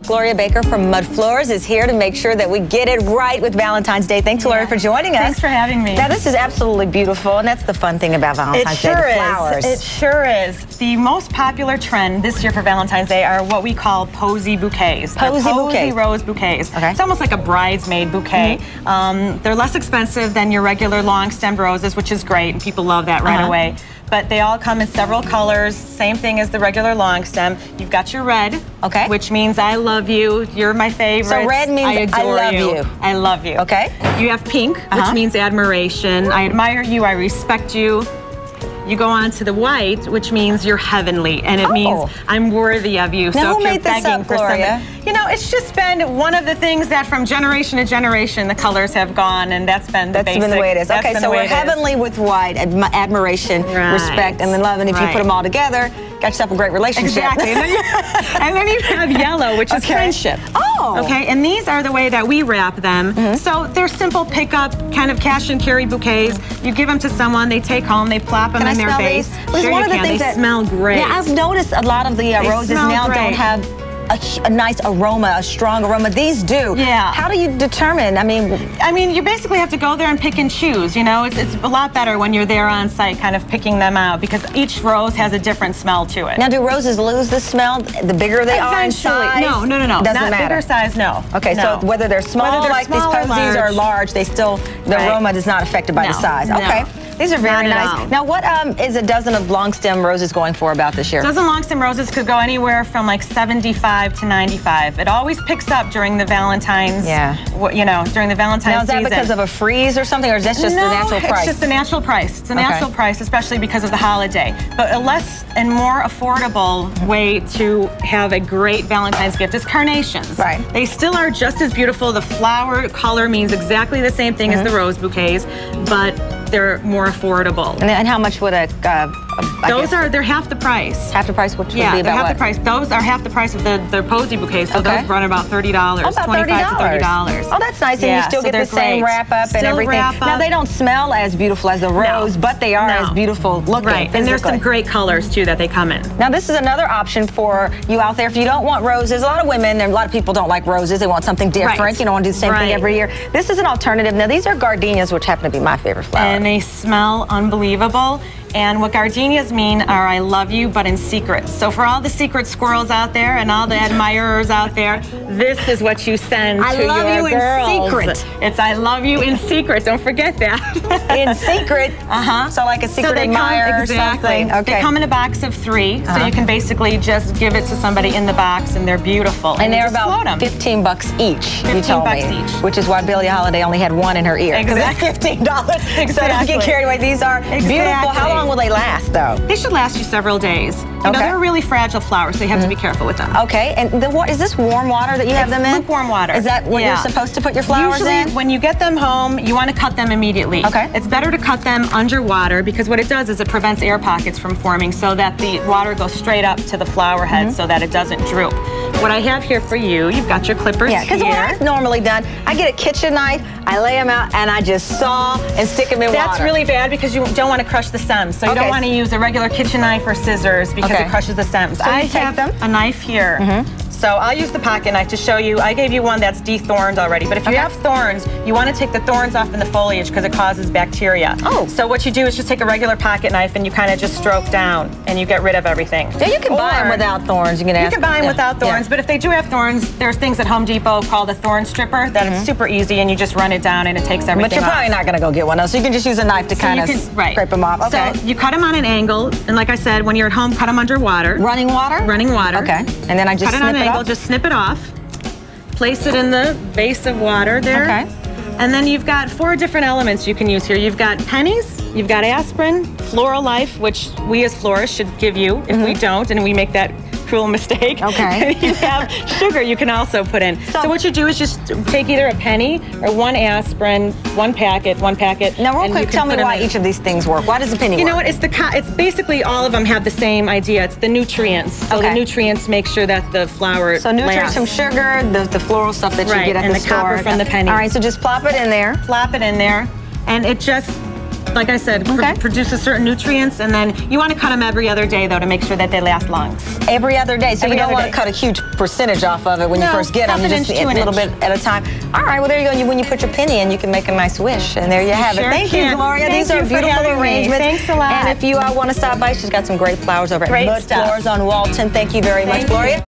Gloria Baker from Mud Floors is here to make sure that we get it right with Valentine's Day. Thanks, Gloria, for joining us. Thanks for having me. Now, this is absolutely beautiful, and that's the fun thing about Valentine's Day, the flowers. It sure is. The most popular trend this year for Valentine's Day are what we call posy bouquets. Posy rose bouquets. Okay. It's almost like a bridesmaid bouquet. They're less expensive than your regular long-stemmed roses, which is great, and people love that right away. But they all come in several colors, same thing as the regular long stem. You've got your red, which means I love you, you're my favorite. So red means I love you. I love you. Okay. You have pink, which means admiration. I admire you, I respect you. You go on to the white, which means you're heavenly, and it means I'm worthy of you. Now, so who if you're made this begging up, for Gloria? something, you know, it's just been one of the things that from generation to generation the colors have gone, and that's been the basic. That's been the way it is. Okay, so we're heavenly with white, admiration, respect, and then love, and if you put them all together, got yourself a great relationship. Exactly. And then you have yellow, which is friendship. Okay, and these are the way that we wrap them. So they're simple pickup, kind of cash and carry bouquets. You give them to someone, they take home, they plop them in their vase. Sure, one of the things they smell great. Yeah, I've noticed a lot of the roses now don't have a nice aroma, a strong aroma. These do. Yeah. How do you determine? I mean, you basically have to go there and pick and choose. You know, it's a lot better when you're there on site, kind of picking them out, because each rose has a different smell to it. Now, do roses lose the smell the bigger they are in size? No. Doesn't matter. Bigger size, no. Okay, so whether they're small, like these posies, or large, they still the aroma is not affected by the size. Okay. These are very nice. Now, what is a dozen of long stem roses going for about this year? A dozen long stem roses could go anywhere from like 75 to 95. It always picks up during the Valentine's, you know, during the Valentine's season. Now, is that because of a freeze or something, or is that just the natural price? It's just the natural price. It's a natural price, especially because of the holiday. But a less and more affordable way to have a great Valentine's gift is carnations. Right. They still are just as beautiful. The flower color means exactly the same thing as the rose bouquets, but they're more affordable. And how much would they're half the price. Half the price, which would be about half the price. Those are half the price of the posy bouquets, so those run about $30. Oh, about $25 to $30. Oh, that's nice, and you still get the same wrap up and everything. Now, they don't smell as beautiful as the rose, but they are as beautiful looking. Right, and there's some great colors, too, that they come in. Now, this is another option for you out there. If you don't want roses, a lot of women and a lot of people don't like roses. They want something different. You don't want to do the same thing every year. This is an alternative. Now, these are gardenias, which happen to be my favorite flower. And they smell unbelievable. And what gardenias mean are I love you, but in secret. So for all the secret squirrels out there and all the admirers out there, this is what you send to your girls. I love you in secret. It's I love you in secret. Don't forget that. In secret? So like a secret admirer or something. Okay. They come in a box of 3, so you can basically just give it to somebody in the box, and they're beautiful. And they're about $15 each, you told me. $15 each. Which is why Billie Holiday only had one in her ear. Exactly. $15. Exactly. So don't get carried away. These are beautiful. How long will they last, though? They should last you several days. You know, they're really fragile flowers, so you have to be careful with them. Okay, and is this warm water that you have them in? Lukewarm water. Is that what you're supposed to put your flowers in? Usually, when you get them home, you want to cut them immediately. Okay. It's better to cut them underwater, because what it does is it prevents air pockets from forming, so that the water goes straight up to the flower head so that it doesn't droop. What I have here for you, you've got your clippers here. Because what I've normally done, I get a kitchen knife, I lay them out, and I just saw and stick them in water. That's really bad, because you don't want to crush the stems. So you don't want to use a regular kitchen knife or scissors, because it crushes the stems. So I have a knife here. So I'll use the pocket knife to show you. I gave you one that's de-thorned already, but if you have thorns, you want to take the thorns off in the foliage, because it causes bacteria. So what you do is just take a regular pocket knife and you kind of just stroke down and you get rid of everything. Yeah, you can buy them without thorns. You can buy them without thorns, but if they do have thorns, there's things at Home Depot called a thorn stripper that is super easy, and you just run it down and it takes everything off. But you're probably not going to go get one, though, so you can just use a knife to kind of scrape them off. Okay. So you cut them on an angle, and like I said, when you're at home, cut them under water. Running water? Running water. Okay. And then I just cut it on an angle, just snip it off. Place it in the vase of water there. Okay. And then you've got 4 different elements you can use here. You've got pennies, you've got aspirin, Floral Life, which we as florists should give you if we don't, and we make that cruel mistake. Okay. You have sugar you can also put in. So what you do is just take either a penny or 1 aspirin, one packet. Now, real quick, tell me why each of these things work. Why does the penny work? You know what? It's basically all of them have the same idea. It's the nutrients. So the nutrients make sure that the flower So nutrients from sugar, the floral stuff that you get at the store. And the copper from the penny. All right, so just plop it in there. Plop it in there, and it just like I said, produces certain nutrients, and then you want to cut them every other day, though, to make sure that they last long. Every other day, so you don't want to cut a huge percentage off of it when you first get them. You just a little bit at a time. All right, well, there you go. When you put your penny in, you can make a nice wish, and there you have it. Thank you, Gloria. These are beautiful arrangements. Thanks a lot. And if you want to stop by, she's got some great flowers over at Mud Flowers on Walton. Thank you very much, Gloria.